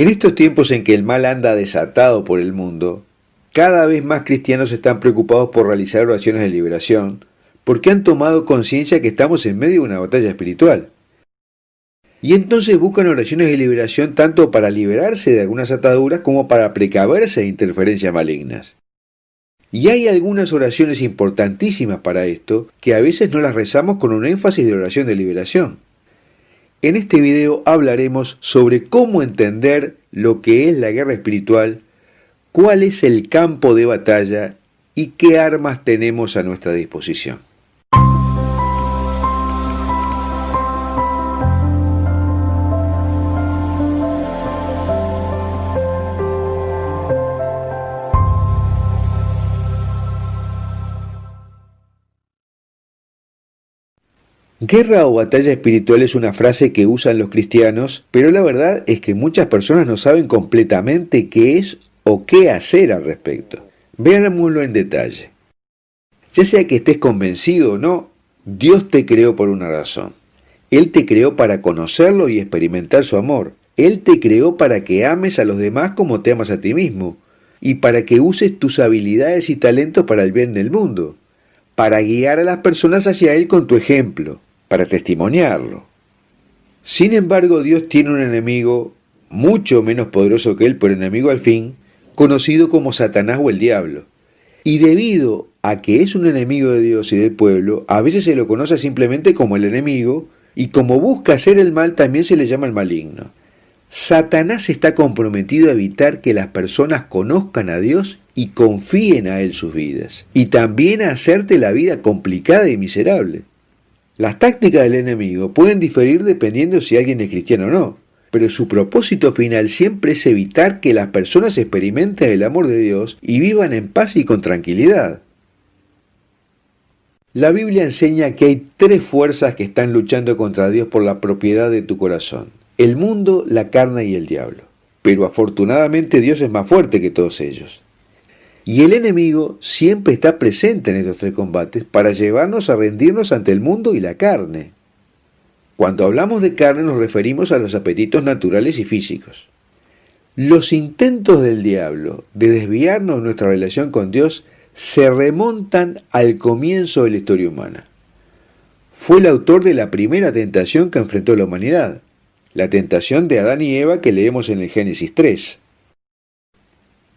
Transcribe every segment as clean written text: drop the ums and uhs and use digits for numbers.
En estos tiempos en que el mal anda desatado por el mundo, cada vez más cristianos están preocupados por realizar oraciones de liberación, porque han tomado conciencia que estamos en medio de una batalla espiritual. Y entonces buscan oraciones de liberación tanto para liberarse de algunas ataduras como para precaverse de interferencias malignas. Y hay algunas oraciones importantísimas para esto que a veces no las rezamos con un énfasis de oración de liberación. En este video hablaremos sobre cómo entender lo que es la guerra espiritual, cuál es el campo de batalla y qué armas tenemos a nuestra disposición. Guerra o batalla espiritual es una frase que usan los cristianos, pero la verdad es que muchas personas no saben completamente qué es o qué hacer al respecto. Veámoslo en detalle. Ya sea que estés convencido o no, Dios te creó por una razón. Él te creó para conocerlo y experimentar su amor. Él te creó para que ames a los demás como te amas a ti mismo, y para que uses tus habilidades y talentos para el bien del mundo, para guiar a las personas hacia Él con tu ejemplo, para testimoniarlo. Sin embargo, Dios tiene un enemigo mucho menos poderoso que Él, pero enemigo al fin, conocido como Satanás o el diablo. Y debido a que es un enemigo de Dios y del pueblo, a veces se lo conoce simplemente como el enemigo, y como busca hacer el mal también se le llama el maligno. Satanás está comprometido a evitar que las personas conozcan a Dios y confíen a Él sus vidas, y también a hacerte la vida complicada y miserable. Las tácticas del enemigo pueden diferir dependiendo si alguien es cristiano o no, pero su propósito final siempre es evitar que las personas experimenten el amor de Dios y vivan en paz y con tranquilidad. La Biblia enseña que hay tres fuerzas que están luchando contra Dios por la propiedad de tu corazón: el mundo, la carne y el diablo. Pero afortunadamente Dios es más fuerte que todos ellos. Y el enemigo siempre está presente en estos tres combates para llevarnos a rendirnos ante el mundo y la carne. Cuando hablamos de carne nos referimos a los apetitos naturales y físicos. Los intentos del diablo de desviarnos de nuestra relación con Dios se remontan al comienzo de la historia humana. Fue el autor de la primera tentación que enfrentó la humanidad, la tentación de Adán y Eva que leemos en el Génesis 3.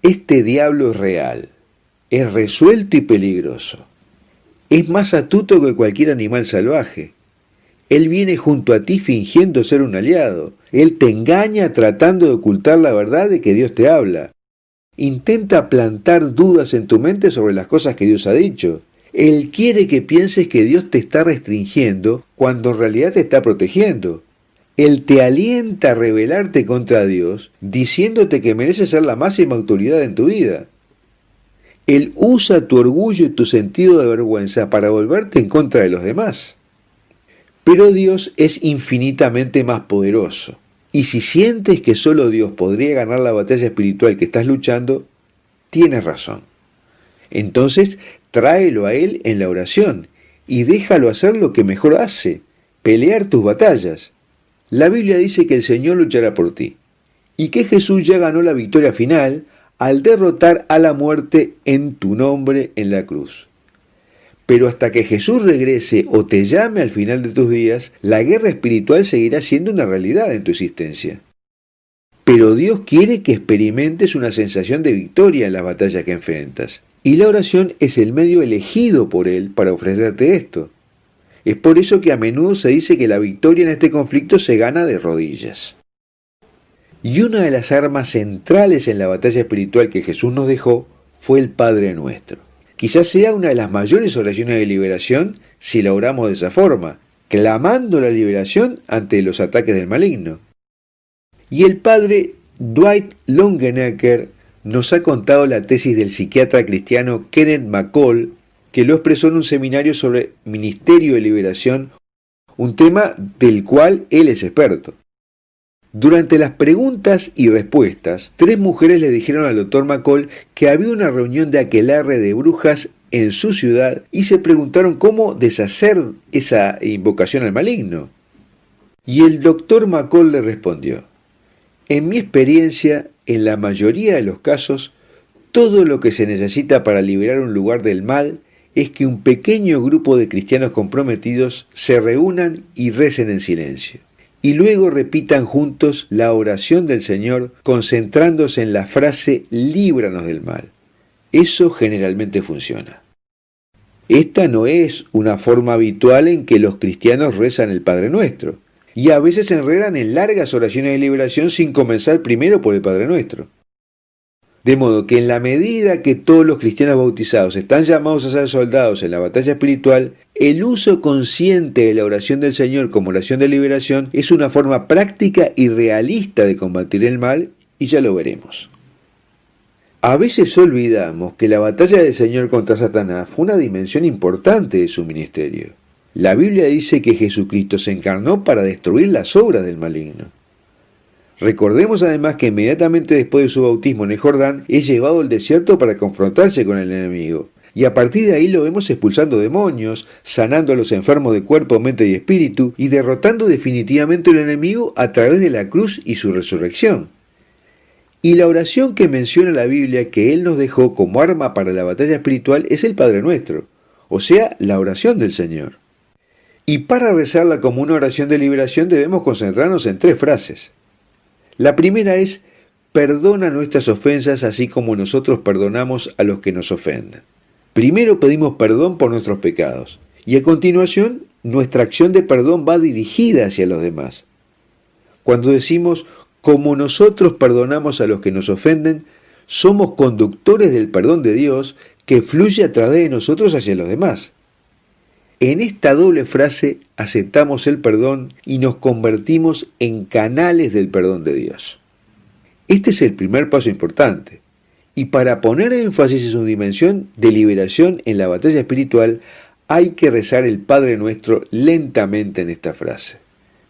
Este diablo es real, es resuelto y peligroso. Es más astuto que cualquier animal salvaje. Él viene junto a ti fingiendo ser un aliado. Él te engaña tratando de ocultar la verdad de que Dios te habla. Intenta plantar dudas en tu mente sobre las cosas que Dios ha dicho. Él quiere que pienses que Dios te está restringiendo cuando en realidad te está protegiendo. Él te alienta a rebelarte contra Dios, diciéndote que mereces ser la máxima autoridad en tu vida. Él usa tu orgullo y tu sentido de vergüenza para volverte en contra de los demás. Pero Dios es infinitamente más poderoso. Y si sientes que solo Dios podría ganar la batalla espiritual que estás luchando, tienes razón. Entonces, tráelo a Él en la oración y déjalo hacer lo que mejor hace: pelear tus batallas. La Biblia dice que el Señor luchará por ti, y que Jesús ya ganó la victoria final al derrotar a la muerte en tu nombre en la cruz. Pero hasta que Jesús regrese o te llame al final de tus días, la guerra espiritual seguirá siendo una realidad en tu existencia. Pero Dios quiere que experimentes una sensación de victoria en las batallas que enfrentas, y la oración es el medio elegido por Él para ofrecerte esto. Es por eso que a menudo se dice que la victoria en este conflicto se gana de rodillas. Y una de las armas centrales en la batalla espiritual que Jesús nos dejó fue el Padre Nuestro. Quizás sea una de las mayores oraciones de liberación si la oramos de esa forma, clamando la liberación ante los ataques del maligno. Y el padre Dwight Longenecker nos ha contado la tesis del psiquiatra cristiano Kenneth McCall, que lo expresó en un seminario sobre ministerio de liberación, un tema del cual él es experto. Durante las preguntas y respuestas, 3 mujeres le dijeron al doctor McCall que había una reunión de aquelarre de brujas en su ciudad y se preguntaron cómo deshacer esa invocación al maligno. Y el doctor McCall le respondió: En mi experiencia, en la mayoría de los casos, todo lo que se necesita para liberar un lugar del mal es que un pequeño grupo de cristianos comprometidos se reúnan y recen en silencio. Y luego repitan juntos la oración del Señor concentrándose en la frase líbranos del mal. Eso generalmente funciona. Esta no es una forma habitual en que los cristianos rezan el Padre Nuestro, y a veces se enredan en largas oraciones de liberación sin comenzar primero por el Padre Nuestro. De modo que en la medida que todos los cristianos bautizados están llamados a ser soldados en la batalla espiritual, el uso consciente de la oración del Señor como oración de liberación es una forma práctica y realista de combatir el mal, y ya lo veremos. A veces olvidamos que la batalla del Señor contra Satanás fue una dimensión importante de su ministerio. La Biblia dice que Jesucristo se encarnó para destruir las obras del maligno. Recordemos además que inmediatamente después de su bautismo en el Jordán es llevado al desierto para confrontarse con el enemigo. Y a partir de ahí lo vemos expulsando demonios, sanando a los enfermos de cuerpo, mente y espíritu y derrotando definitivamente al enemigo a través de la cruz y su resurrección. Y la oración que menciona la Biblia que Él nos dejó como arma para la batalla espiritual es el Padre Nuestro, o sea, la oración del Señor. Y para rezarla como una oración de liberación debemos concentrarnos en 3 frases. La primera es, perdona nuestras ofensas así como nosotros perdonamos a los que nos ofenden. Primero pedimos perdón por nuestros pecados, y a continuación nuestra acción de perdón va dirigida hacia los demás. Cuando decimos, como nosotros perdonamos a los que nos ofenden, somos conductores del perdón de Dios que fluye a través de nosotros hacia los demás. En esta doble frase aceptamos el perdón y nos convertimos en canales del perdón de Dios. Este es el primer paso importante. Y para poner énfasis en su dimensión de liberación en la batalla espiritual, hay que rezar el Padre Nuestro lentamente en esta frase.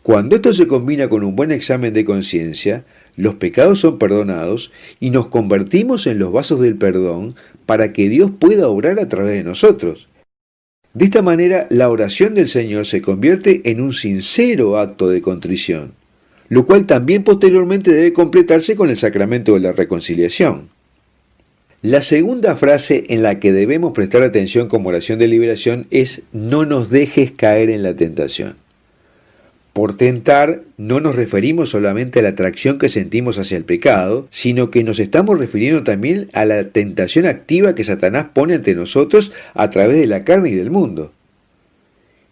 Cuando esto se combina con un buen examen de conciencia, los pecados son perdonados y nos convertimos en los vasos del perdón para que Dios pueda obrar a través de nosotros. De esta manera, la oración del Señor se convierte en un sincero acto de contrición, lo cual también posteriormente debe completarse con el sacramento de la reconciliación. La segunda frase en la que debemos prestar atención como oración de liberación es no nos dejes caer en la tentación. Por tentar, no nos referimos solamente a la atracción que sentimos hacia el pecado, sino que nos estamos refiriendo también a la tentación activa que Satanás pone ante nosotros a través de la carne y del mundo.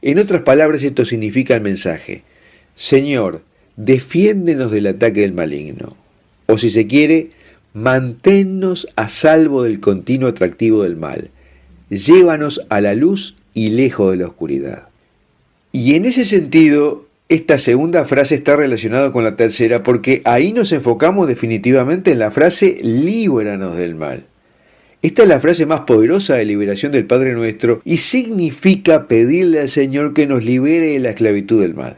En otras palabras, esto significa el mensaje: Señor, defiéndenos del ataque del maligno. O si se quiere, manténnos a salvo del continuo atractivo del mal. Llévanos a la luz y lejos de la oscuridad. Y en ese sentido, esta segunda frase está relacionada con la tercera porque ahí nos enfocamos definitivamente en la frase líbranos del mal. Esta es la frase más poderosa de liberación del Padre Nuestro y significa pedirle al Señor que nos libere de la esclavitud del mal.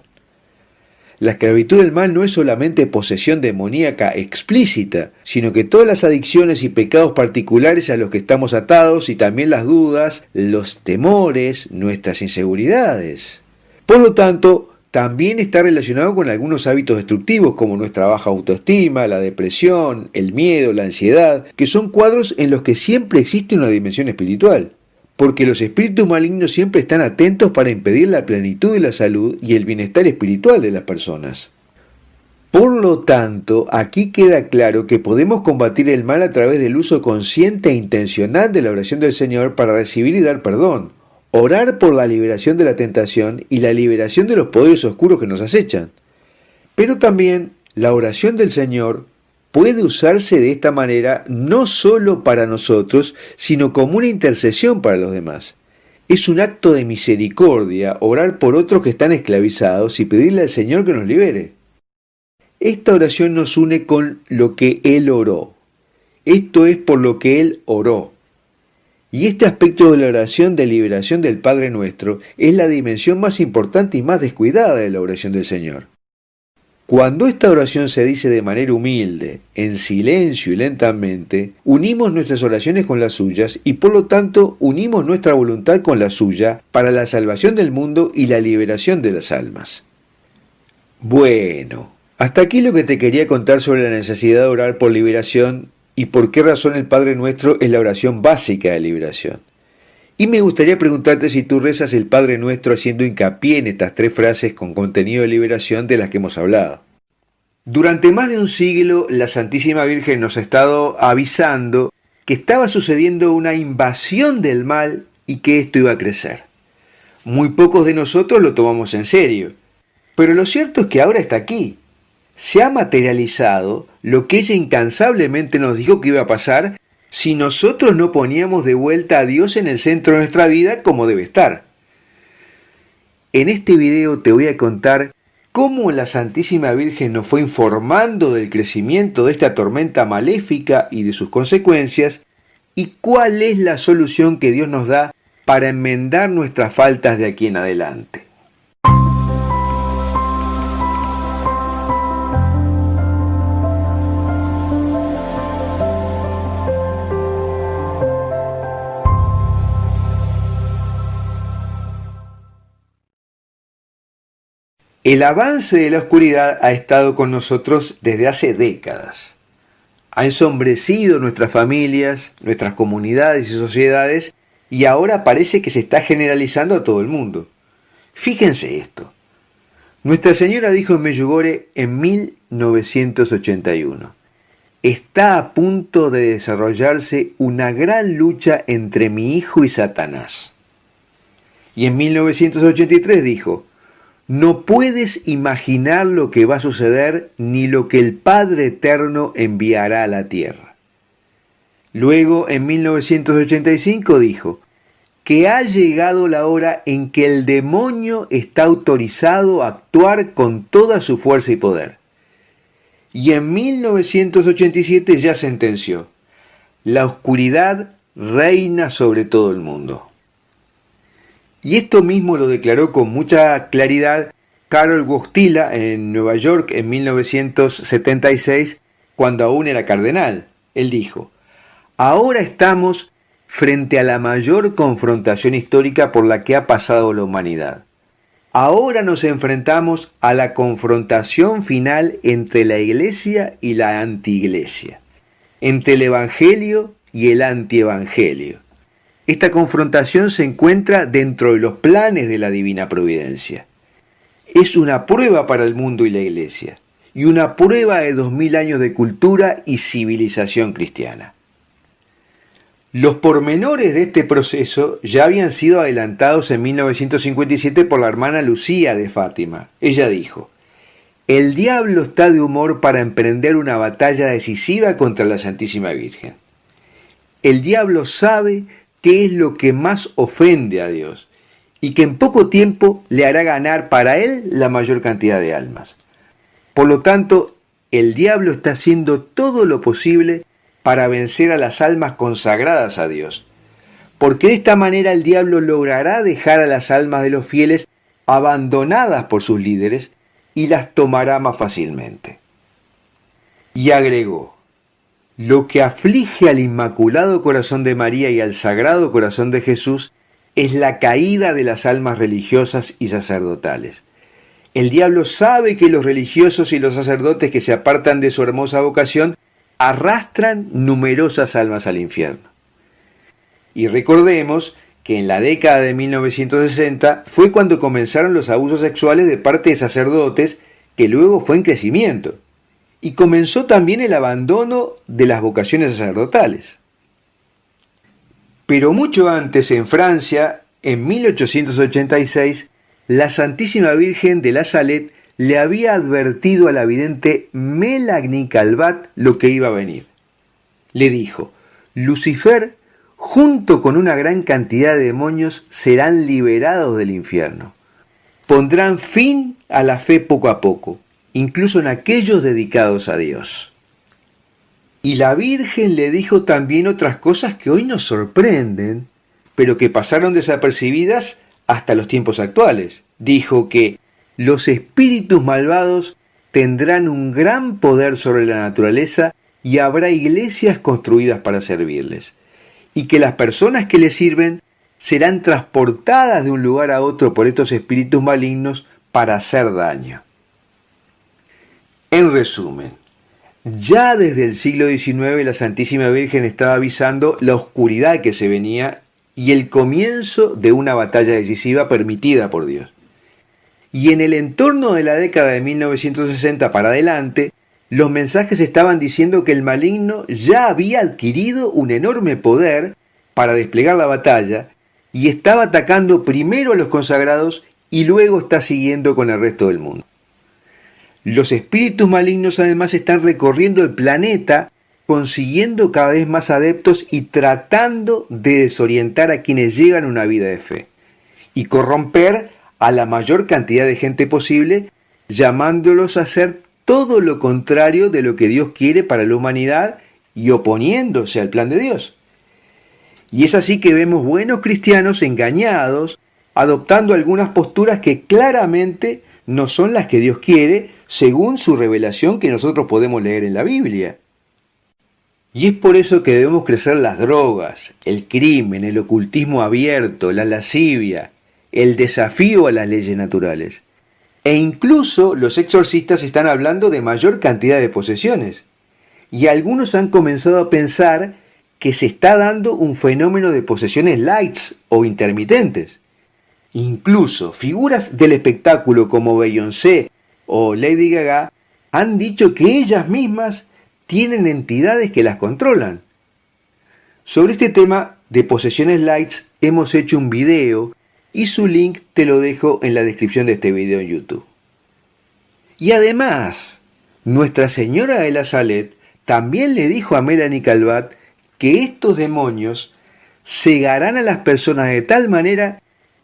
La esclavitud del mal no es solamente posesión demoníaca explícita, sino que todas las adicciones y pecados particulares a los que estamos atados y también las dudas, los temores, nuestras inseguridades. Por lo tanto, también está relacionado con algunos hábitos destructivos como nuestra baja autoestima, la depresión, el miedo, la ansiedad, que son cuadros en los que siempre existe una dimensión espiritual, porque los espíritus malignos siempre están atentos para impedir la plenitud de la salud y el bienestar espiritual de las personas. Por lo tanto, aquí queda claro que podemos combatir el mal a través del uso consciente e intencional de la oración del Señor para recibir y dar perdón, orar por la liberación de la tentación y la liberación de los poderes oscuros que nos acechan. Pero también la oración del Señor puede usarse de esta manera no solo para nosotros, sino como una intercesión para los demás. Es un acto de misericordia orar por otros que están esclavizados y pedirle al Señor que nos libere. Esta oración nos une con lo que Él oró. Esto es por lo que Él oró. Y este aspecto de la oración de liberación del Padre Nuestro es la dimensión más importante y más descuidada de la oración del Señor. Cuando esta oración se dice de manera humilde, en silencio y lentamente, unimos nuestras oraciones con las suyas y por lo tanto unimos nuestra voluntad con la suya para la salvación del mundo y la liberación de las almas. Bueno, Hasta aquí lo que te quería contar sobre la necesidad de orar por liberación y por qué razón el Padre Nuestro es la oración básica de liberación. Y me gustaría preguntarte si tú rezas el Padre Nuestro haciendo hincapié en estas tres frases con contenido de liberación de las que hemos hablado. Durante más de un siglo, la Santísima Virgen nos ha estado avisando que estaba sucediendo una invasión del mal y que esto iba a crecer. Muy pocos de nosotros lo tomamos en serio, pero lo cierto es que ahora está aquí. Se ha materializado lo que ella incansablemente nos dijo que iba a pasar si nosotros no poníamos de vuelta a Dios en el centro de nuestra vida como debe estar. En este video te voy a contar cómo la Santísima Virgen nos fue informando del crecimiento de esta tormenta maléfica y de sus consecuencias, y cuál es la solución que Dios nos da para enmendar nuestras faltas de aquí en adelante. El avance de la oscuridad ha estado con nosotros desde hace décadas. Ha ensombrecido nuestras familias, nuestras comunidades y sociedades, y ahora parece que se está generalizando a todo el mundo. Fíjense esto. Nuestra Señora dijo en Medjugorje en 1981, está a punto de desarrollarse una gran lucha entre mi hijo y Satanás. Y en 1983 dijo, no puedes imaginar lo que va a suceder ni lo que el Padre Eterno enviará a la tierra. Luego, en 1985 dijo que ha llegado la hora en que el demonio está autorizado a actuar con toda su fuerza y poder. Y en 1987 ya sentenció, la oscuridad reina sobre todo el mundo. Y esto mismo lo declaró con mucha claridad Karol Wojtyla en Nueva York en 1976, cuando aún era cardenal. Él dijo, ahora estamos frente a la mayor confrontación histórica por la que ha pasado la humanidad. Ahora nos enfrentamos a la confrontación final entre la Iglesia y la antiiglesia, entre el Evangelio y el antievangelio. Esta confrontación se encuentra dentro de los planes de la divina providencia. Es una prueba para el mundo y la Iglesia, y una prueba de 2000 años de cultura y civilización cristiana. Los pormenores de este proceso ya habían sido adelantados en 1957 por la hermana Lucía de Fátima. Ella dijo, el diablo está de humor para emprender una batalla decisiva contra la Santísima Virgen. El diablo sabe qué es lo que más ofende a Dios y que en poco tiempo le hará ganar para él la mayor cantidad de almas. Por lo tanto, el diablo está haciendo todo lo posible para vencer a las almas consagradas a Dios, porque de esta manera el diablo logrará dejar a las almas de los fieles abandonadas por sus líderes y las tomará más fácilmente. Y agregó, lo que aflige al Inmaculado Corazón de María y al Sagrado Corazón de Jesús es la caída de las almas religiosas y sacerdotales. El diablo sabe que los religiosos y los sacerdotes que se apartan de su hermosa vocación arrastran numerosas almas al infierno. Y recordemos que en la década de 1960 fue cuando comenzaron los abusos sexuales de parte de sacerdotes, que luego fue en crecimiento. Y comenzó también el abandono de las vocaciones sacerdotales. Pero mucho antes, en Francia, en 1886, la Santísima Virgen de la Salette le había advertido a la vidente Mélanie Calvat lo que iba a venir. Le dijo, Lucifer, junto con una gran cantidad de demonios, serán liberados del infierno. Pondrán fin a la fe poco a poco, incluso en aquellos dedicados a Dios. Y la Virgen le dijo también otras cosas que hoy nos sorprenden, pero que pasaron desapercibidas hasta los tiempos actuales. Dijo que los espíritus malvados tendrán un gran poder sobre la naturaleza y habrá iglesias construidas para servirles, y que las personas que les sirven serán transportadas de un lugar a otro por estos espíritus malignos para hacer daño. En resumen, ya desde el siglo XIX la Santísima Virgen estaba avisando la oscuridad que se venía y el comienzo de una batalla decisiva permitida por Dios. Y en el entorno de la década de 1960 para adelante, los mensajes estaban diciendo que el maligno ya había adquirido un enorme poder para desplegar la batalla y estaba atacando primero a los consagrados y luego está siguiendo con el resto del mundo. Los espíritus malignos además están recorriendo el planeta, consiguiendo cada vez más adeptos y tratando de desorientar a quienes llevan una vida de fe y corromper a la mayor cantidad de gente posible, llamándolos a hacer todo lo contrario de lo que Dios quiere para la humanidad y oponiéndose al plan de Dios. Y es así que vemos buenos cristianos engañados, adoptando algunas posturas que claramente no son las que Dios quiere, según su revelación que nosotros podemos leer en la Biblia. Y es por eso que debemos crecer las drogas, el crimen, el ocultismo abierto, la lascivia, el desafío a las leyes naturales. E incluso los exorcistas están hablando de mayor cantidad de posesiones. Y algunos han comenzado a pensar que se está dando un fenómeno de posesiones lights o intermitentes. Incluso figuras del espectáculo como Beyoncé o Lady Gaga han dicho que ellas mismas tienen entidades que las controlan. Sobre este tema de posesiones lights hemos hecho un video y su link te lo dejo en la descripción de este video en YouTube. Y además, Nuestra Señora de la Salette también le dijo a Melanie Calvat que estos demonios cegarán a las personas de tal manera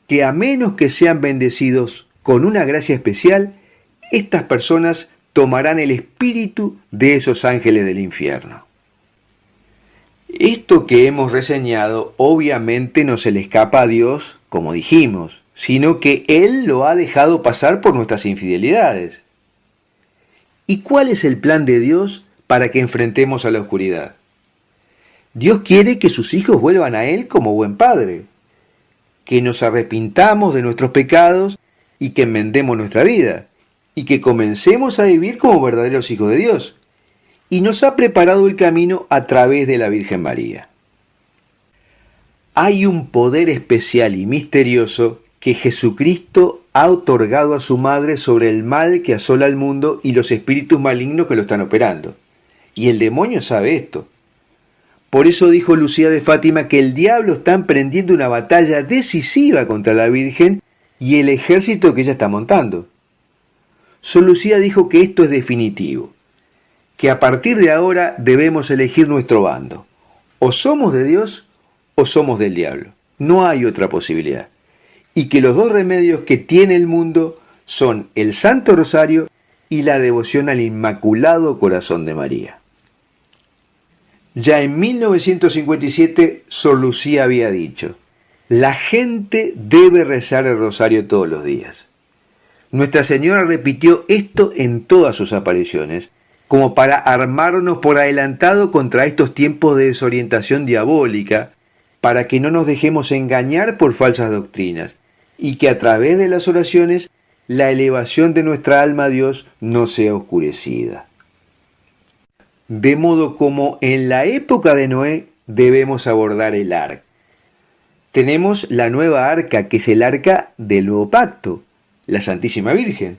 que a menos que sean bendecidos con una gracia especial, estas personas tomarán el espíritu de esos ángeles del infierno. Esto que hemos reseñado obviamente no se le escapa a Dios, como dijimos, sino que Él lo ha dejado pasar por nuestras infidelidades. ¿Y cuál es el plan de Dios para que enfrentemos a la oscuridad? Dios quiere que sus hijos vuelvan a Él como buen padre, que nos arrepintamos de nuestros pecados y que enmendemos nuestra vida, y que comencemos a vivir como verdaderos hijos de Dios. Y nos ha preparado el camino a través de la Virgen María. Hay un poder especial y misterioso que Jesucristo ha otorgado a su madre sobre el mal que asola al mundo y los espíritus malignos que lo están operando. Y el demonio sabe esto. Por eso dijo Lucía de Fátima que el diablo está emprendiendo una batalla decisiva contra la Virgen y el ejército que ella está montando. Sor Lucía dijo que esto es definitivo, que a partir de ahora debemos elegir nuestro bando. O somos de Dios o somos del diablo. No hay otra posibilidad. Y que los dos remedios que tiene el mundo son el Santo Rosario y la devoción al Inmaculado Corazón de María. Ya en 1957, Sor Lucía había dicho: la gente debe rezar el rosario todos los días. Nuestra Señora repitió esto en todas sus apariciones, como para armarnos por adelantado contra estos tiempos de desorientación diabólica, para que no nos dejemos engañar por falsas doctrinas, y que a través de las oraciones la elevación de nuestra alma a Dios no sea oscurecida. De modo como en la época de Noé debemos abordar el arca. Tenemos la nueva arca, que es el arca del nuevo pacto, la Santísima Virgen.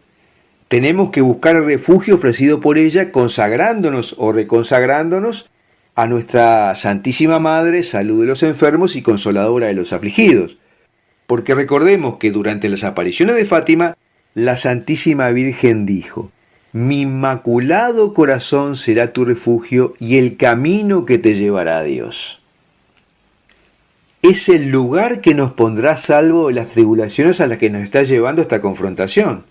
Tenemos que buscar el refugio ofrecido por ella, consagrándonos o reconsagrándonos a nuestra Santísima Madre, salud de los enfermos y consoladora de los afligidos. Porque recordemos que durante las apariciones de Fátima, la Santísima Virgen dijo: mi inmaculado corazón será tu refugio y el camino que te llevará a Dios. Es el lugar que nos pondrá a salvo de las tribulaciones a las que nos está llevando esta confrontación.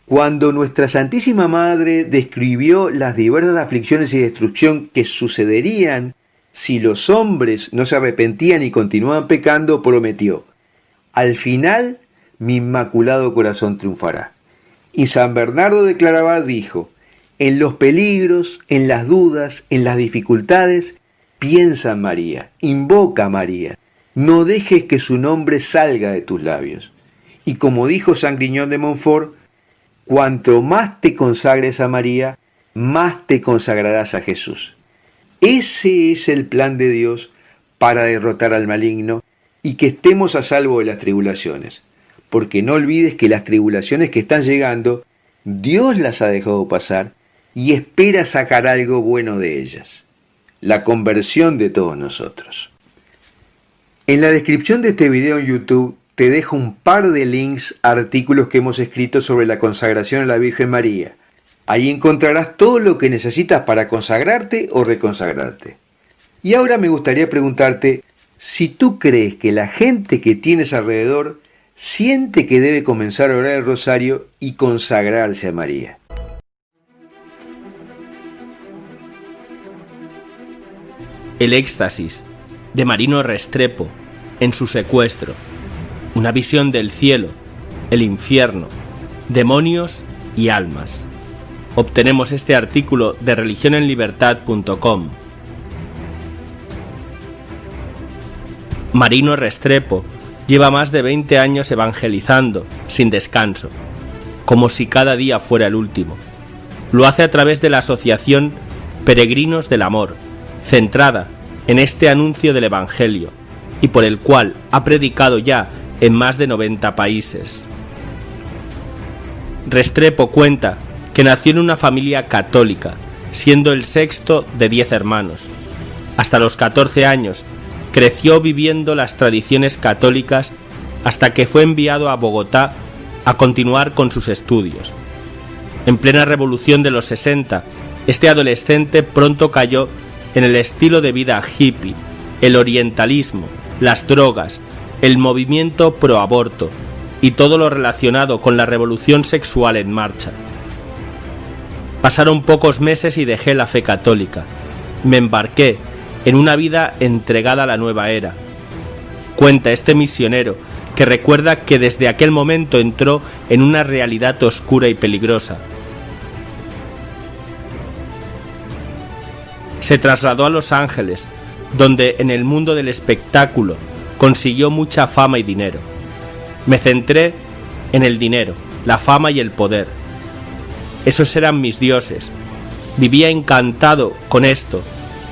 Cuando nuestra Santísima Madre describió las diversas aflicciones y destrucción que sucederían si los hombres no se arrepentían y continuaban pecando, prometió: al final mi inmaculado corazón triunfará. Y San Bernardo de Claraval dijo: en los peligros, en las dudas, en las dificultades, piensa en María, invoca a María, no dejes que su nombre salga de tus labios. Y como dijo San Griñón de Montfort: Cuanto más te consagres a María, más te consagrarás a Jesús. Ese es el plan de Dios para derrotar al maligno y que estemos a salvo de las tribulaciones. Porque no olvides que las tribulaciones que están llegando, Dios las ha dejado pasar y espera sacar algo bueno de ellas. La conversión de todos nosotros. En la descripción de este video en YouTube te dejo un par de links a artículos que hemos escrito sobre la consagración a la Virgen María. Ahí encontrarás todo lo que necesitas para consagrarte o reconsagrarte. Y ahora me gustaría preguntarte si tú crees que la gente que tienes alrededor siente que debe comenzar a orar el rosario y consagrarse a María. El éxtasis de Marino Restrepo en su secuestro, una visión del cielo, el infierno, demonios y almas. Obtenemos este artículo de religionenlibertad.com. Marino Restrepo lleva más de 20 años evangelizando, sin descanso, como si cada día fuera el último. Lo hace a través de la asociación Peregrinos del Amor, centrada en este anuncio del Evangelio, y por el cual ha predicado ya en más de 90 países. Restrepo cuenta que nació en una familia católica, siendo el sexto de 10 hermanos. Hasta los 14 años creció viviendo las tradiciones católicas hasta que fue enviado a Bogotá a continuar con sus estudios. En plena revolución de los 60, este adolescente pronto cayó en el estilo de vida hippie, el orientalismo, las drogas, el movimiento pro aborto y todo lo relacionado con la revolución sexual en marcha. Pasaron pocos meses y dejé la fe católica. Me embarqué en una vida entregada a la nueva era. Cuenta este misionero que recuerda que desde aquel momento entró en una realidad oscura y peligrosa. Se trasladó a Los Ángeles, donde en el mundo del espectáculo consiguió mucha fama y dinero. Me centré en el dinero, la fama y el poder. Esos eran mis dioses. Vivía encantado con esto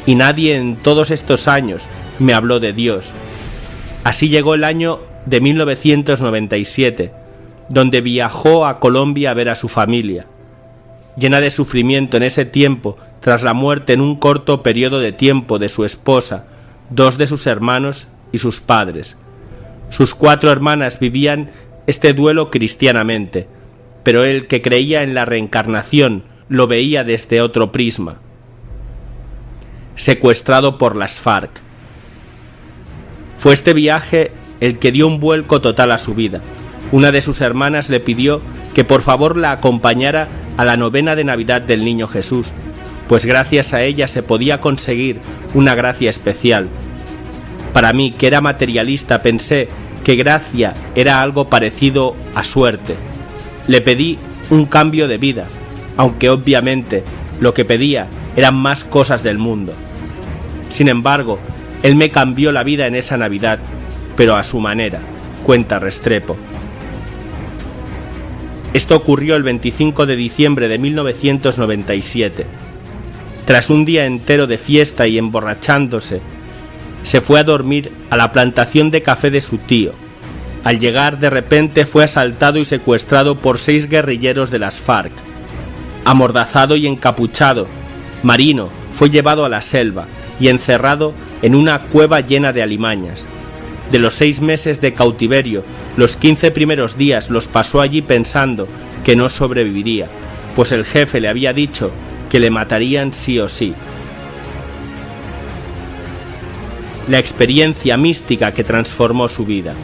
y nadie en todos estos años me habló de Dios. Así llegó el año de 1997, donde viajó a Colombia a ver a su familia. Llena de sufrimiento en ese tiempo, tras la muerte en un corto periodo de tiempo de su esposa, 2 de sus hermanos y sus padres. Sus 4 hermanas vivían este duelo cristianamente, pero él, que creía en la reencarnación, lo veía desde otro prisma. Secuestrado por las FARC. Fue este viaje el que dio un vuelco total a su vida. Una de sus hermanas le pidió que por favor la acompañara a la novena de Navidad del Niño Jesús, pues gracias a ella se podía conseguir una gracia especial. Para mí, que era materialista, pensé que gracia era algo parecido a suerte. Le pedí un cambio de vida, aunque obviamente lo que pedía eran más cosas del mundo. Sin embargo, él me cambió la vida en esa Navidad, pero a su manera, cuenta Restrepo. Esto ocurrió el 25 de diciembre de 1997. Tras un día entero de fiesta y emborrachándose, se fue a dormir a la plantación de café de su tío. Al llegar, de repente fue asaltado y secuestrado por 6 guerrilleros de las FARC. Amordazado y encapuchado, Marino fue llevado a la selva y encerrado en una cueva llena de alimañas. De los 6 meses de cautiverio, los 15 primeros días los pasó allí pensando que no sobreviviría, pues el jefe le había dicho que le matarían sí o sí. La experiencia mística que transformó su vida.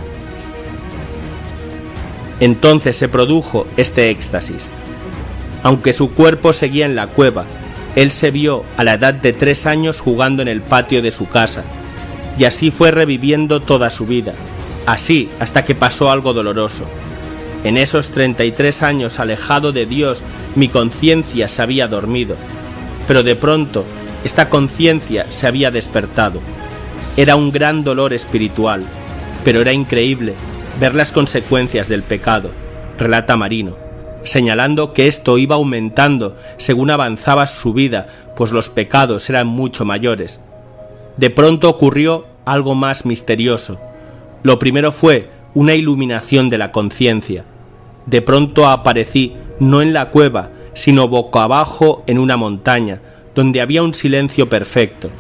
Entonces se produjo este éxtasis. Aunque su cuerpo seguía en la cueva, él se vio a la edad de 3 años jugando en el patio de su casa, y así fue reviviendo toda su vida, así hasta que pasó algo doloroso. En esos 33 años alejado de Dios, mi conciencia se había dormido, pero de pronto esta conciencia se había despertado. Era un gran dolor espiritual, pero era increíble ver las consecuencias del pecado, relata Marino. señalando que esto iba aumentando según avanzaba su vida, pues los pecados eran mucho mayores. De pronto ocurrió algo más misterioso. Lo primero fue una iluminación de la conciencia. De pronto aparecí no en la cueva, sino boca abajo en una montaña, donde había un silencio perfecto.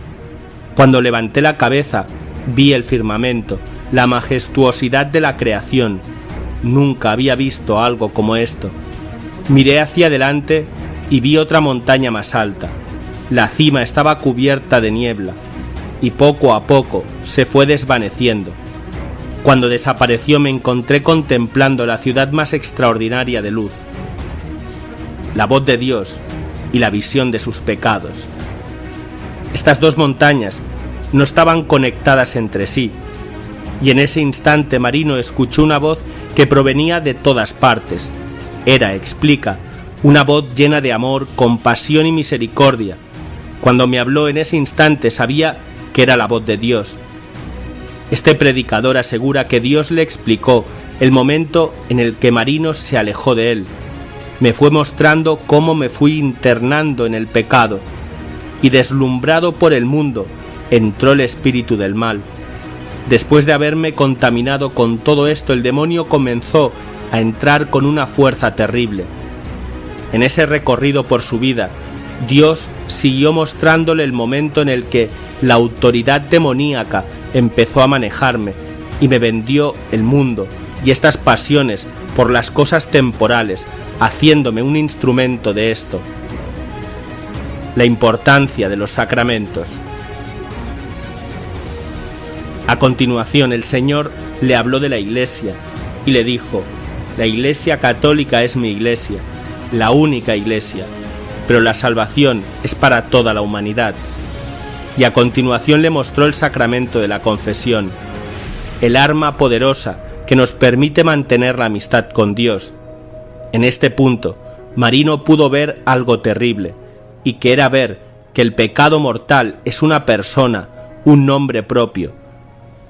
Cuando levanté la cabeza, vi el firmamento, la majestuosidad de la creación. Nunca había visto algo como esto. Miré hacia adelante y vi otra montaña más alta. La cima estaba cubierta de niebla y poco a poco se fue desvaneciendo. Cuando desapareció me encontré contemplando la ciudad más extraordinaria de luz, la voz de Dios y la visión de sus pecados. Estas dos montañas no estaban conectadas entre sí, y en ese instante Marino escuchó una voz que provenía de todas partes. Era, explica, una voz llena de amor, compasión y misericordia. Cuando me habló en ese instante sabía que era la voz de Dios. Este predicador asegura que Dios le explicó el momento en el que Marino se alejó de él. Me fue mostrando cómo me fui internando en el pecado, y deslumbrado por el mundo, entró el espíritu del mal. Después de haberme contaminado con todo esto, el demonio comenzó a entrar con una fuerza terrible. En ese recorrido por su vida, Dios siguió mostrándole el momento en el que la autoridad demoníaca empezó a manejarme y me vendió el mundo y estas pasiones por las cosas temporales, haciéndome un instrumento de esto. La importancia de los sacramentos. A continuación, el Señor le habló de la Iglesia y le dijo: la Iglesia católica es mi Iglesia, la única Iglesia, pero la salvación es para toda la humanidad. Y a continuación le mostró el sacramento de la confesión, el arma poderosa que nos permite mantener la amistad con Dios. En este punto, Marino pudo ver algo terrible, y que era ver que el pecado mortal es una persona, un nombre propio,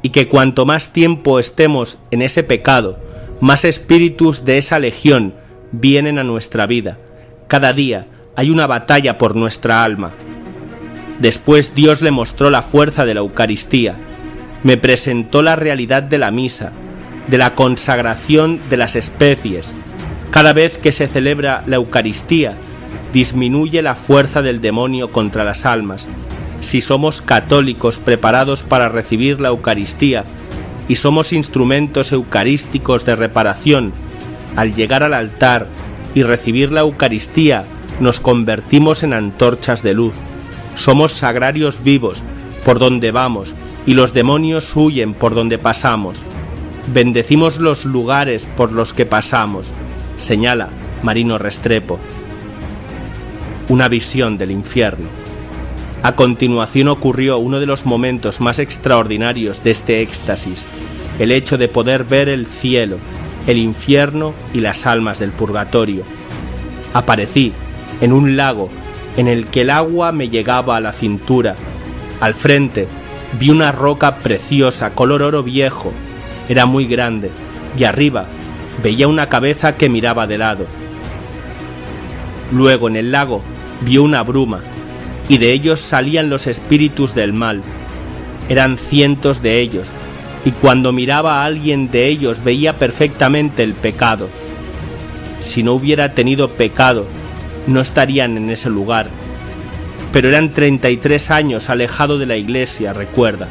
y que cuanto más tiempo estemos en ese pecado, más espíritus de esa legión vienen a nuestra vida. Cada día hay una batalla por nuestra alma. Después Dios le mostró la fuerza de la Eucaristía, me presentó la realidad de la misa, de la consagración de las especies. Cada vez que se celebra la Eucaristía, disminuye la fuerza del demonio contra las almas. Si somos católicos preparados para recibir la Eucaristía y somos instrumentos eucarísticos de reparación, al llegar al altar y recibir la Eucaristía, nos convertimos en antorchas de luz. Somos sagrarios vivos por donde vamos y los demonios huyen por donde pasamos. Bendecimos los lugares por los que pasamos, señala Marino Restrepo. Una visión del infierno. A continuación ocurrió uno de los momentos más extraordinarios de este éxtasis, el hecho de poder ver el cielo, el infierno y las almas del purgatorio. Aparecí en un lago en el que el agua me llegaba a la cintura. Al frente vi una roca preciosa, color oro viejo. Era muy grande, y arriba veía una cabeza que miraba de lado. Luego en el lago vi una bruma, y de ellos salían los espíritus del mal. Eran cientos de ellos, y cuando miraba a alguien de ellos veía perfectamente el pecado. Si no hubiera tenido pecado, no estarían en ese lugar. Pero eran 33 años alejado de la Iglesia, recuerda.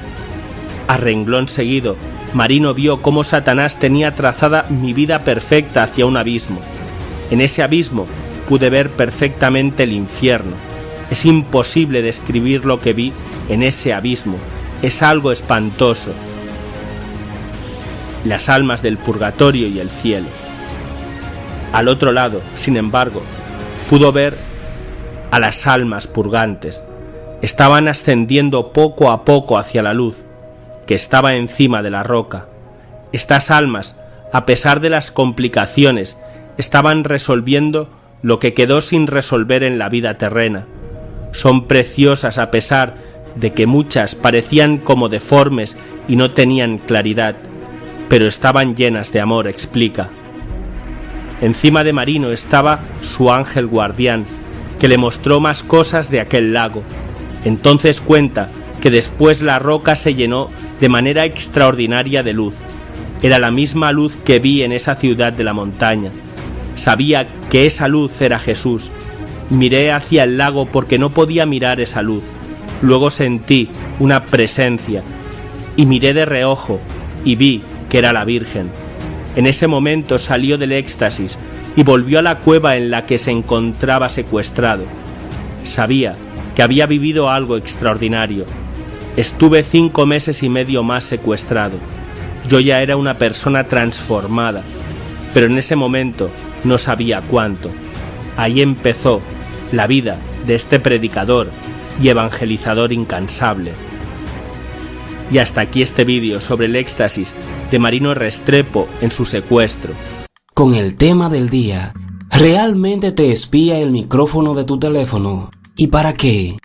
A renglón seguido, Marino vio cómo Satanás tenía trazada mi vida perfecta hacia un abismo. En ese abismo pude ver perfectamente el infierno. Es imposible describir lo que vi en ese abismo. Es algo espantoso. Las almas del purgatorio y el cielo. Al otro lado, sin embargo, pudo ver a las almas purgantes. Estaban ascendiendo poco a poco hacia la luz, que estaba encima de la roca. Estas almas, a pesar de las complicaciones, estaban resolviendo lo que quedó sin resolver en la vida terrena. Son preciosas a pesar de que muchas parecían como deformes y no tenían claridad, pero estaban llenas de amor, explica. Encima de Marino estaba su ángel guardián, que le mostró más cosas de aquel lago. Entonces cuenta que después la roca se llenó de manera extraordinaria de luz. Era la misma luz que vi en esa ciudad de la montaña. Sabía que esa luz era Jesús. Miré hacia el lago porque no podía mirar esa luz. Luego sentí una presencia y miré de reojo y vi que era la Virgen. En ese momento salió del éxtasis y volvió a la cueva en la que se encontraba secuestrado. Sabía que había vivido algo extraordinario. Estuve 5 meses y medio más secuestrado. Yo ya era una persona transformada, pero en ese momento no sabía cuánto. Ahí empezó la vida de este predicador y evangelizador incansable. Y hasta aquí este vídeo sobre el éxtasis de Marino Restrepo en su secuestro. Con el tema del día, ¿realmente te espía el micrófono de tu teléfono? ¿Y para qué?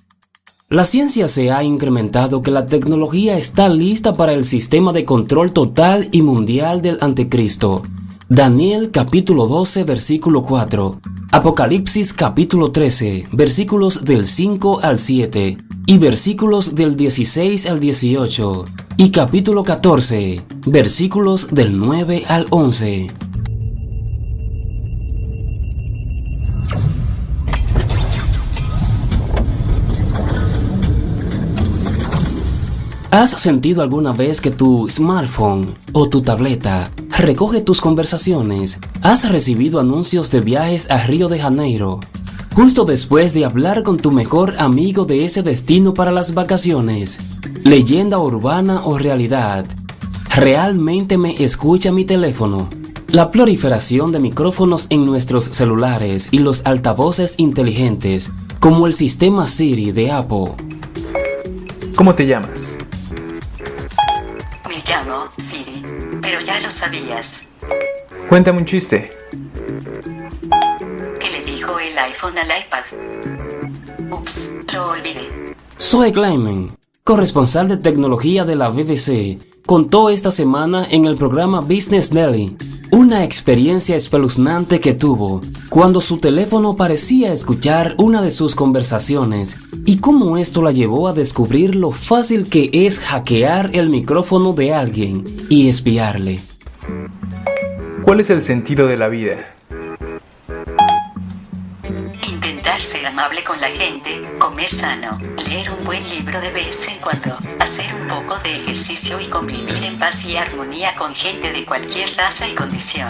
La ciencia se ha incrementado que la tecnología está lista para el sistema de control total y mundial del anticristo. Daniel capítulo 12 versículo 4, Apocalipsis capítulo 13 versículos del 5 al 7 y versículos del 16 al 18 y capítulo 14 versículos del 9 al 11. ¿Has sentido alguna vez que tu smartphone o tu tableta recoge tus conversaciones? ¿Has recibido anuncios de viajes a Río de Janeiro justo después de hablar con tu mejor amigo de ese destino para las vacaciones? ¿Leyenda urbana o realidad? ¿Realmente me escucha mi teléfono? La proliferación de micrófonos en nuestros celulares y los altavoces inteligentes, como el sistema Siri de Apple. ¿Cómo te llamas? Me llamo Siri, pero ya lo sabías. Cuéntame un chiste. ¿Qué le dijo el iPhone al iPad? Ups, lo olvidé. Zoe Kleiman, corresponsal de tecnología de la BBC, contó esta semana en el programa Business Daily una experiencia espeluznante que tuvo cuando su teléfono parecía escuchar una de sus conversaciones y cómo esto la llevó a descubrir lo fácil que es hackear el micrófono de alguien y espiarle. ¿Cuál es el sentido de la vida? Intentar ser amable con la gente, comer sano, leer un buen libro de vez en cuando, hacer un poco de ejercicio y convivir en paz y armonía con gente de cualquier raza y condición.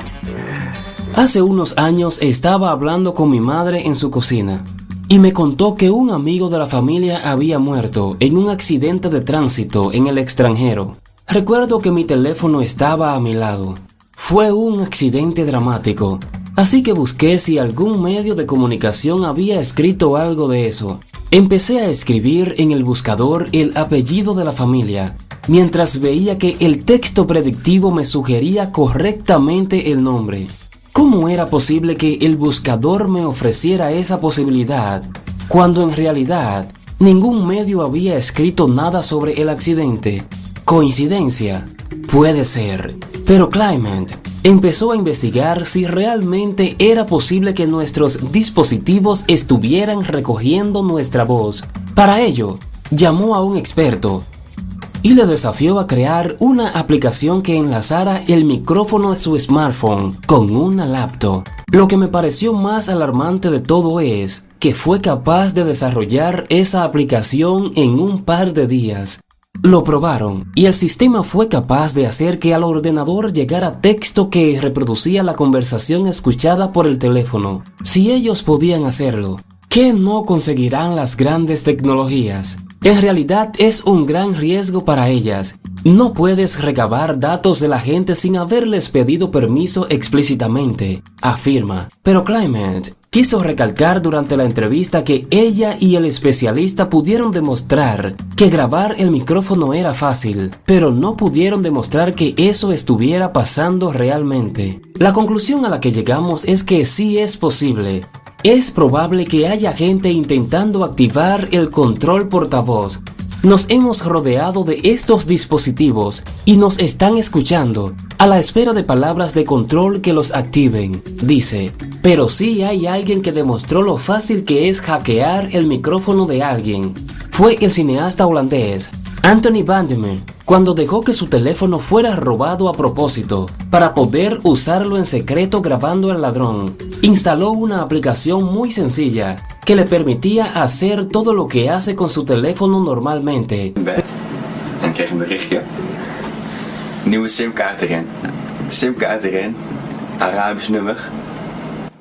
Hace unos años estaba hablando con mi madre en su cocina y me contó que un amigo de la familia había muerto en un accidente de tránsito en el extranjero. Recuerdo que mi teléfono estaba a mi lado. Fue un accidente dramático, así que busqué si algún medio de comunicación había escrito algo de eso. Empecé a escribir en el buscador el apellido de la familia, mientras veía que el texto predictivo me sugería correctamente el nombre. ¿Cómo era posible que el buscador me ofreciera esa posibilidad, cuando en realidad ningún medio había escrito nada sobre el accidente? ¿Coincidencia? Puede ser. Pero Clement empezó a investigar si realmente era posible que nuestros dispositivos estuvieran recogiendo nuestra voz. Para ello, llamó a un experto y le desafió a crear una aplicación que enlazara el micrófono de su smartphone con una laptop. Lo que me pareció más alarmante de todo es que fue capaz de desarrollar esa aplicación en un par de días. Lo probaron y el sistema fue capaz de hacer que al ordenador llegara texto que reproducía la conversación escuchada por el teléfono. Si ellos podían hacerlo, ¿qué no conseguirán las grandes tecnologías? En realidad es un gran riesgo para ellas. No puedes recabar datos de la gente sin haberles pedido permiso explícitamente, afirma. Pero Clement quiso recalcar durante la entrevista que ella y el especialista pudieron demostrar que grabar el micrófono era fácil, pero no pudieron demostrar que eso estuviera pasando realmente. La conclusión a la que llegamos es que sí es posible. Es probable que haya gente intentando activar el control portavoz, Nos hemos rodeado de estos dispositivos y nos están escuchando a la espera de palabras de control que los activen, dice. Pero sí hay alguien que demostró lo fácil que es hackear el micrófono de alguien. Fue el cineasta holandés Anthony van der Meer, cuando dejó que su teléfono fuera robado a propósito para poder usarlo en secreto grabando al ladrón. Instaló una aplicación muy sencilla que le permitía hacer todo lo que hace con su teléfono normalmente. En kreeg een berichtje. Nieuwe simkaart erin. Simkaart erin. Arabisch nummer.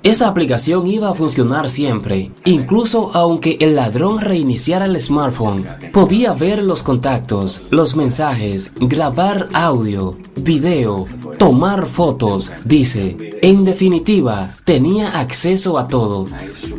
Esa aplicación iba a funcionar siempre, incluso aunque el ladrón reiniciara el smartphone. Podía ver los contactos, los mensajes, grabar audio, video, tomar fotos, dice. En definitiva, tenía acceso a todo.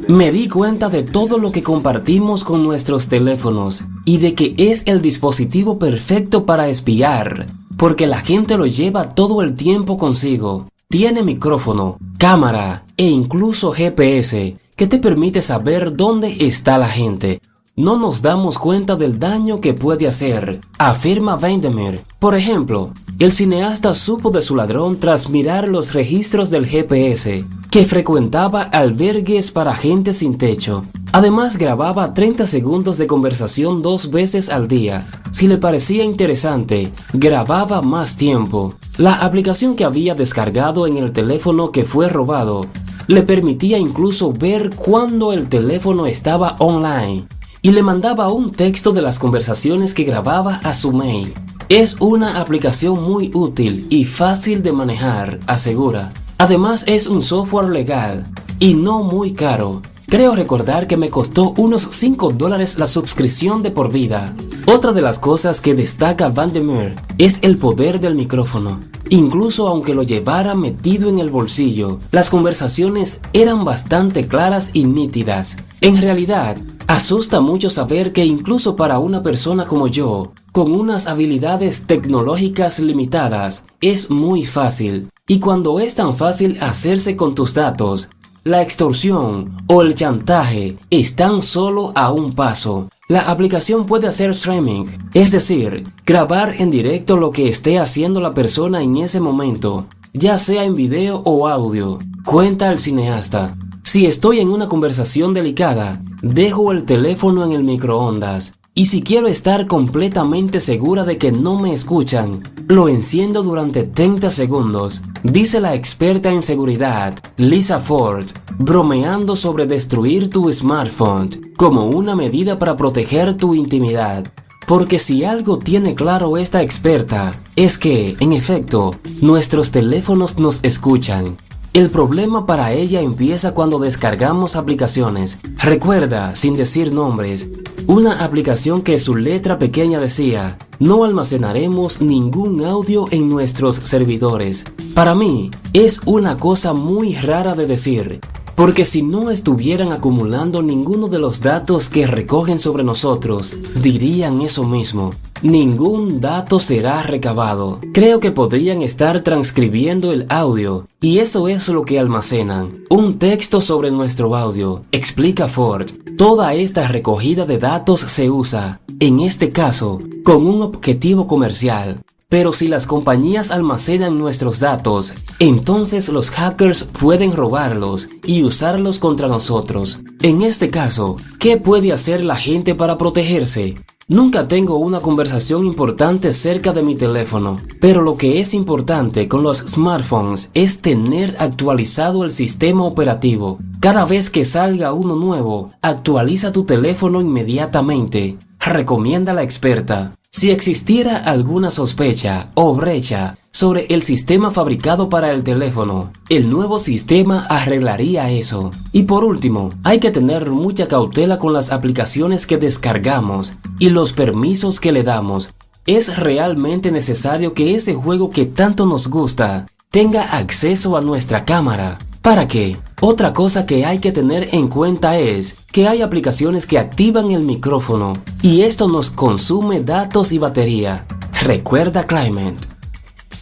Me di cuenta de todo lo que compartimos con nuestros teléfonos y de que es el dispositivo perfecto para espiar, porque la gente lo lleva todo el tiempo consigo. Tiene micrófono, cámara e incluso GPS que te permite saber dónde está la gente. No nos damos cuenta del daño que puede hacer, afirma van der Meer. Por ejemplo, el cineasta supo de su ladrón tras mirar los registros del GPS, que frecuentaba albergues para gente sin techo. Además, grababa 30 segundos de conversación 2 veces al día. Si le parecía interesante, grababa más tiempo. La aplicación que había descargado en el teléfono que fue robado le permitía incluso ver cuándo el teléfono estaba online y le mandaba un texto de las conversaciones que grababa a su mail. Es una aplicación muy útil y fácil de manejar, asegura. Además es un software legal y no muy caro. Creo recordar que me costó unos $5 la suscripción de por vida. Otra de las cosas que destaca van der Meer es el poder del micrófono. Incluso aunque lo llevara metido en el bolsillo, las conversaciones eran bastante claras y nítidas. En realidad, asusta mucho saber que incluso para una persona como yo, con unas habilidades tecnológicas limitadas, es muy fácil. Y cuando es tan fácil hacerse con tus datos, la extorsión o el chantaje están solo a un paso. La aplicación puede hacer streaming, es decir, grabar en directo lo que esté haciendo la persona en ese momento, ya sea en video o audio, cuenta el cineasta. Si estoy en una conversación delicada, dejo el teléfono en el microondas. Y si quiero estar completamente segura de que no me escuchan, lo enciendo durante 30 segundos, dice la experta en seguridad, Lisa Ford, bromeando sobre destruir tu smartphone como una medida para proteger tu intimidad. Porque si algo tiene claro esta experta, es que, en efecto, nuestros teléfonos nos escuchan. El problema para ella empieza cuando descargamos aplicaciones. Recuerda, sin decir nombres, una aplicación que su letra pequeña decía: no almacenaremos ningún audio en nuestros servidores. Para mí, es una cosa muy rara de decir, porque si no estuvieran acumulando ninguno de los datos que recogen sobre nosotros, dirían eso mismo. Ningún dato será recabado. Creo que podrían estar transcribiendo el audio, y eso es lo que almacenan. Un texto sobre nuestro audio, explica Ford. Toda esta recogida de datos se usa, en este caso, con un objetivo comercial. Pero si las compañías almacenan nuestros datos, entonces los hackers pueden robarlos y usarlos contra nosotros. En este caso, ¿qué puede hacer la gente para protegerse? Nunca tengo una conversación importante cerca de mi teléfono, pero lo que es importante con los smartphones es tener actualizado el sistema operativo. Cada vez que salga uno nuevo, actualiza tu teléfono inmediatamente, recomienda la experta. Si existiera alguna sospecha o brecha sobre el sistema fabricado para el teléfono, el nuevo sistema arreglaría eso. Y por último, hay que tener mucha cautela con las aplicaciones que descargamos y los permisos que le damos. Es realmente necesario que ese juego que tanto nos gusta tenga acceso a nuestra cámara. ¿Para qué? Otra cosa que hay que tener en cuenta es que hay aplicaciones que activan el micrófono y esto nos consume datos y batería. Recuerda Clement.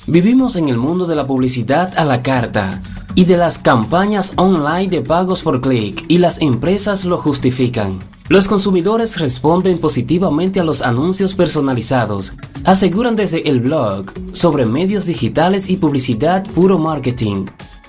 Vivimos en el mundo de la publicidad a la carta y de las campañas online de pagos por clic y las empresas lo justifican. Los consumidores responden positivamente a los anuncios personalizados, aseguran desde el blog, sobre medios digitales y publicidad puro marketing.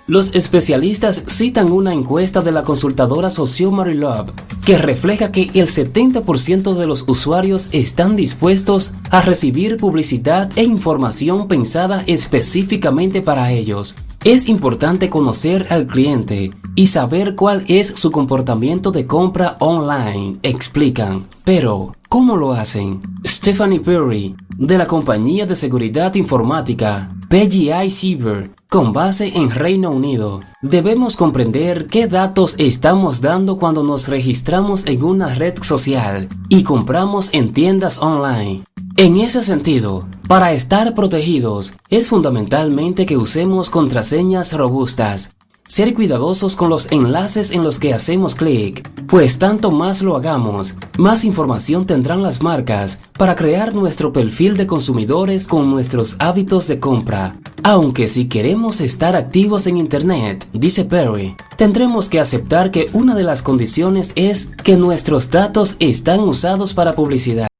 Los especialistas citan una encuesta de la consultadora Sociomary-Love que refleja que el 70% de los usuarios están dispuestos a recibir publicidad e información pensada específicamente para ellos. Es importante conocer al cliente y saber cuál es su comportamiento de compra online, explican. Pero, ¿cómo lo hacen? Stephanie Perry, de la compañía de seguridad informática PGI Cyber, con base en Reino Unido. Debemos comprender qué datos estamos dando cuando nos registramos en una red social y compramos en tiendas online. En ese sentido, para estar protegidos, es fundamentalmente que usemos contraseñas robustas. Ser cuidadosos con los enlaces en los que hacemos clic, pues tanto más lo hagamos, más información tendrán las marcas para crear nuestro perfil de consumidores con nuestros hábitos de compra. Aunque si queremos estar activos en Internet, dice Perry, tendremos que aceptar que una de las condiciones es que nuestros datos están usados para publicidad.